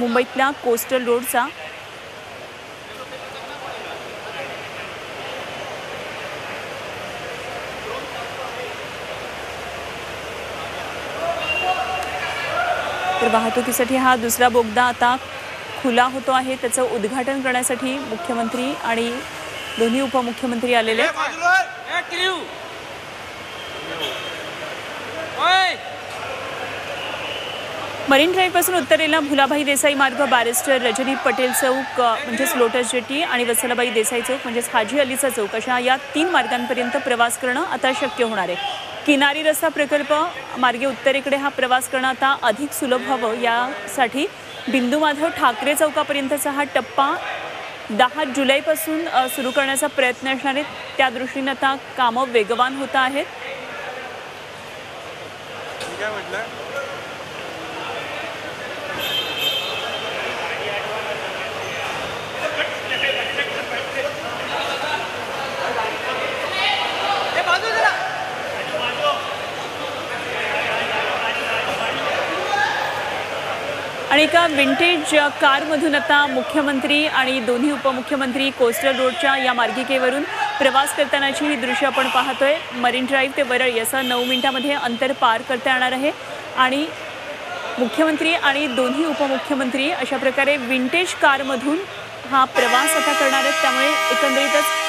मुंबईतल्या कोस्टल रोडचा। तर वाहतुकीसाठी हा दुसरा बोगदा आता खुला होतो आहे। त्याचं उद्घाटन करण्यासाठी मुख्यमंत्री आणि दोन्ही उपमुख्यमंत्री आलेले आहेत। मरीन ड्राईव्ह पासून उत्तरेला भुलाभाई देसाई मार्ग, बॅरिस्टर रजनी पटेल चौक म्हणजेच लोटस जेटी आणि वत्सलाबाई देसाई चौक म्हणजेच हाजी अलीचा चौक अशा या 3 मार्गांपर्यंत प्रवास करणं आता शक्य होणार आहे। किनारी रस्ता प्रकल्प मार्गे उत्तरेकडे हा प्रवास करणं आता अधिक सुलभ व्हावं यासाठी बिंदू माधव ठाकरे चौकापर्यंतचा हा टप्पा 10 जुलैपासून सुरू करण्याचा प्रयत्न असणार आहे। त्या दृष्टीने आता कामं वेगवान होत आहेत। आणि एका विंटेज कारमधून आता मुख्यमंत्री आणि दोन्ही उपमुख्यमंत्री कोस्टल रोडच्या या मार्गिकेवरून प्रवास करतानाची ही दृश्य आपण पाहतोय। मरीन ड्राईव्ह ते वरळी असं 9 मिनिटांमध्ये अंतर पार करता येणार आहे आणि मुख्यमंत्री आणि दोन्ही उपमुख्यमंत्री अशा प्रकारे विंटेज कारमधून हा प्रवास आता करणार आहेत। त्यामुळे एकंदरीतच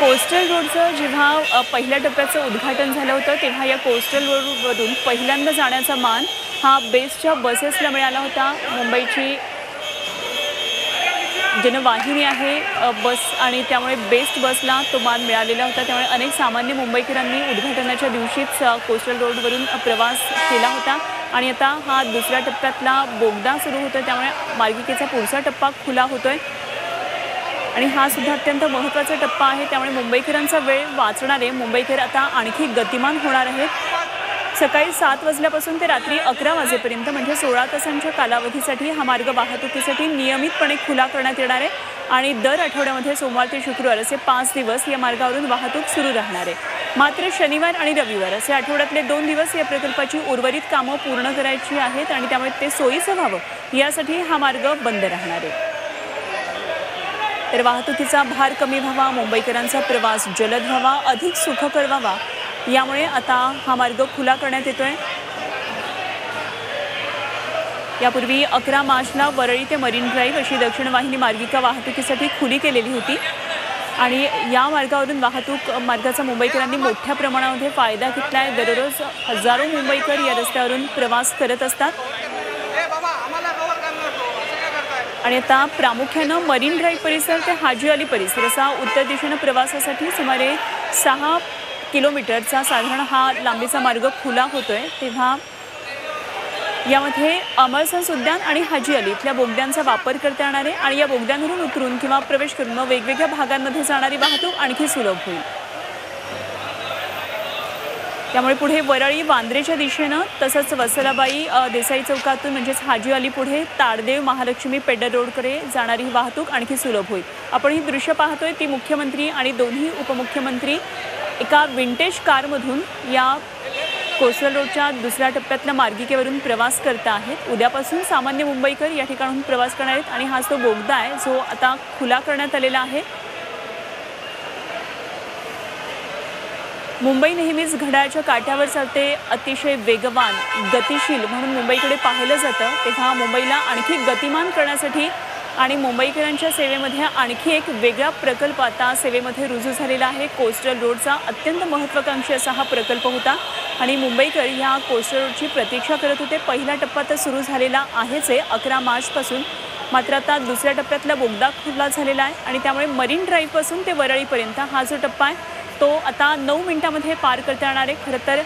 कोस्टल रोडचं जेव्हा पहिल्या टप्प्याचं उद्घाटन झालं होतं तेव्हा या कोस्टल रोडवरून पहिल्यांदा जाण्याचा मान हा बेस्टच्या बसेसला मिळाला होता। मुंबईची जनवाहिनी आहे बस आणि त्यामुळे बेस्ट बसला तो मान मिळालेला होता। त्यामुळे अनेक सामान्य मुंबईकरांनी उद्घाटनाच्या दिवशीच कोस्टल रोडवरून प्रवास केला होता आणि आता हा दुसऱ्या टप्प्यातला बोगदा सुरू होतोय। त्यामुळे मार्गिकेचा पुढचा टप्पा खुला होतोय आणि हा सुद्धा अत्यंत महत्त्वाचा टप्पा आहे। त्यामुळे मुंबईकरांचा वेळ वाचणार आहे। मुंबईकर आता आणखी गतिमान होणार आहेत। सकाळी 7 वाजल्यापासून ते रात्री 11 वाजेपर्यंत म्हणजे 16 तासांच्या कालावधीसाठी हा मार्ग वाहतुकीसाठी नियमितपणे खुला करण्यात येणार आहे आणि दर आठवड्यामध्ये सोमवार ते शुक्रवार असे 5 दिवस या मार्गावरून वाहतूक सुरू राहणार आहे। मात्र शनिवार आणि रविवार असे आठवड्यातले 2 दिवस या प्रकल्पाची उर्वरित कामं पूर्ण करायची आहेत आणि त्यामुळे ते सोयीचं व्हावं यासाठी हा मार्ग बंद राहणार आहे। तर वाहतुकीचा भार कमी व्हावा, मुंबईकरांचा प्रवास जलद व्हावा, अधिक सुखकर व्हावा यामुळे आता हा मार्ग खुला करण्यात येतोय। यापूर्वी 11 मार्चला वरळी ते मरीन ड्राईव्ह अशी दक्षिण वाहिनी मार्गिका वाहतुकीसाठी खुली केलेली होती आणि या मार्गावरून वाहतूक मार्गाचा मुंबईकरांनी मोठ्या प्रमाणामध्ये फायदा घेतलाय। दररोज हजारो मुंबईकर या रस्त्यावरून प्रवास करत असतात आणि आता प्रामुख्यानं मरीन ड्राईव्ह परिसर ते हाजी अली परिसर असा उत्तर दिशेनं प्रवासासाठी सुमारे 6 किलोमीटरचा साधारण हा लांबीचा मार्ग खुला होतोय। तेव्हा यामध्ये अमरसन्स उद्यान आणि हाजी अली इथल्या बोगद्यांचा वापर करता येणार आहे आणि या बोगद्यांवरून उतरून किंवा प्रवेश करून वेगवेगळ्या भागांमध्ये जाणारी वाहतूक आणखी सुलभ होईल। त्यामुळे पुढे वरळी वांद्रेच्या दिशेनं तसंच वत्सलाबाई देसाई चौकातून म्हणजेच हाजी अली पुढे ताडदेव महालक्ष्मी पेडर रोडकडे जाणारी ही वाहतूक आणखी सुलभ होईल। आपण ही दृश्य पाहतोय ती मुख्यमंत्री आणि दोन्ही उपमुख्यमंत्री एका विंटेज कारमधून या कोस्टल रोडच्या दुसऱ्या टप्प्यातल्या मार्गिकेवरून प्रवास करत आहेत। उद्यापासून सामान्य मुंबईकर या ठिकाणाहून प्रवास करणार आहेत आणि हाच तो बोगदा आहे जो आता खुला करण्यात आलेला आहे। मुंबई नेहमीच घड्याळाच्या काट्यावर चालते, अतिशय वेगवान, गतिशील म्हणून मुंबईकडे पाहिलं जातं। तेव्हा मुंबईला आणखी गतिमान करण्यासाठी आणि मुंबईकरांच्या सेवेमध्ये आणखी एक वेगळा प्रकल्प आता सेवेमध्ये रुजू झालेला आहे। कोस्टल रोडचा अत्यंत महत्त्वाकांक्षी असा हा प्रकल्प होता आणि मुंबईकर ह्या कोस्टल रोडची प्रतीक्षा करत होते। पहिला टप्पा तर सुरू झालेला आहेच आहे 11 मार्चपासून मात्र आता दुसऱ्या टप्प्यातला बोगदा खुला झालेला आहे आणि त्यामुळे मरीन ड्राईव्हपासून ते वरळीपर्यंत हा जो टप्पा आहे तो आता 9 मिनिटांमध्ये पार करता येणार आहे। खरं तर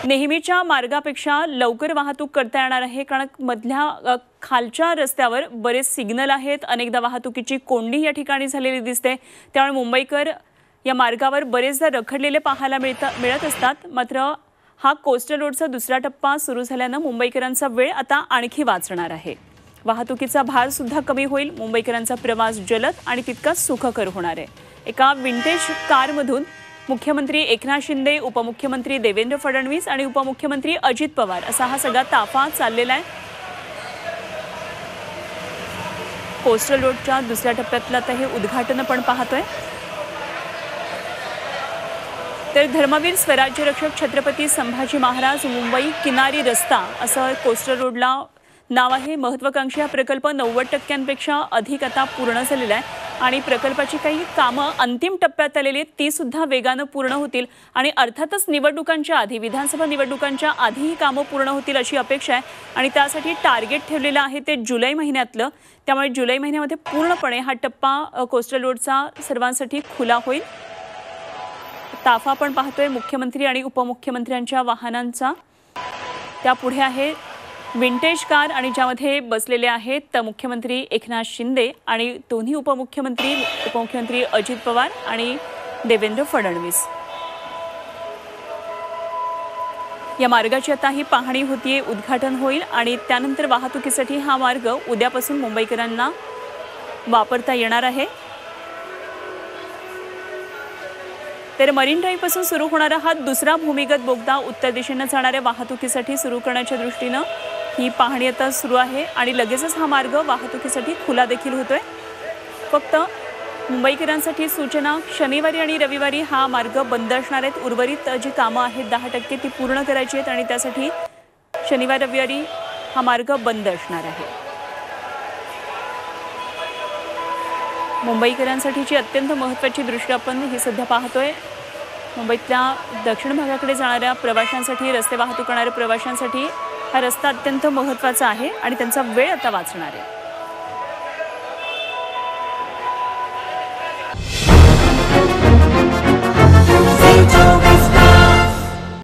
नेहमीच्या मार्गापेक्षा लवकर वाहतूक करता येणार आहे, कारण मधल्या खालच्या रस्त्यावर बरेच सिग्नल आहेत, अनेकदा वाहतुकीची कोंडी या ठिकाणी झालेली दिसते। त्यामुळे मुंबईकर या मार्गावर बरेचदा रखडलेले पाहायला मिळत असतात। मात्र हा कोस्टल रोडचा दुसरा टप्पा सुरू झाल्यानं मुंबईकरांचा वेळ आता आणखी वाचणार आहे। वाहतुकीचा भार सुद्धा कमी होईल, मुंबईकरांचा प्रवास जलद आणि तितकाच सुखकर होणार आहे। एका विंटेज कारमधून मुख्यमंत्री एकनाथ शिंदे, उपमुख्यमंत्री देवेंद्र फडणवीस आणि उपमुख्यमंत्री अजित पवार असा हा सगळा ताफा चाललेला आहे। कोस्टल रोडच्या दुसऱ्या टप्प्यातलं आता हे उद्घाटन पण पाहतोय। तर धर्मवीर स्वराज्य रक्षक छत्रपती संभाजी महाराज मुंबई किनारी रस्ता असं कोस्टल रोडला नाव आहे। महत्त्वाकांक्षी हा प्रकल्प 90% अधिक आता पूर्ण झालेला आहे आणि प्रकल्पाची काही कामं अंतिम टप्प्यात आलेली आहेत, ती सुद्धा वेगानं पूर्ण होतील आणि अर्थातच निवडणुकांच्या आधी, विधानसभा निवडणुकांच्या आधी ही कामं पूर्ण होतील अशी अपेक्षा आहे आणि त्यासाठी टार्गेट ठेवलेलं आहे ते जुलै महिन्यातलं। त्यामुळे जुलै महिन्यामध्ये पूर्णपणे हा टप्पा कोस्टल रोडचा सर्वांसाठी खुला होईल। ताफा आपण पाहतोय मुख्यमंत्री आणि उपमुख्यमंत्र्यांच्या वाहनांचा। त्यापुढे आहे विंटेज कार आणि ज्यामध्ये बसलेले आहेत मुख्यमंत्री एकनाथ शिंदे आणि दोन्ही उपमुख्यमंत्री अजित पवार आणि देवेंद्र फडणवीस। या मार्गाची आता ही पाहणी होतीये, उद्घाटन होईल आणि त्यानंतर वाहतुकीसाठी हा मार्ग उद्यापासून मुंबईकरांना वापरता येणार आहे। तर मरीन ड्राईव्हपासून सुरू होणारा हा दुसरा भूमिगत बोगदा उत्तर दिशेने जाणाऱ्या वाहतुकीसाठी सुरू करण्याच्या दृष्टीनं ही पाहणी आता सुरू आहे आणि लगेचच हा मार्ग वाहतुकीसाठी खुला देखील होतोय। फक्त मुंबईकरांसाठी सूचना, शनिवारी आणि रविवारी हा मार्ग बंद असणार आहेत। उर्वरित जी कामं आहेत 10% ती पूर्ण करायची आहेत आणि त्यासाठी शनिवार रविवारी हा मार्ग बंद असणार आहे। मुंबईकरांसाठीची अत्यंत महत्त्वाची दृष्टी आपण ही सध्या पाहतोय। मुंबईतल्या दक्षिण भागाकडे जाणाऱ्या प्रवाशांसाठी, रस्ते वाहतूक करणाऱ्या प्रवाशांसाठी हा रस्ता अत्यंत महत्त्वाचा आहे आणि त्यांचा वेळ आता वाचणार आहे।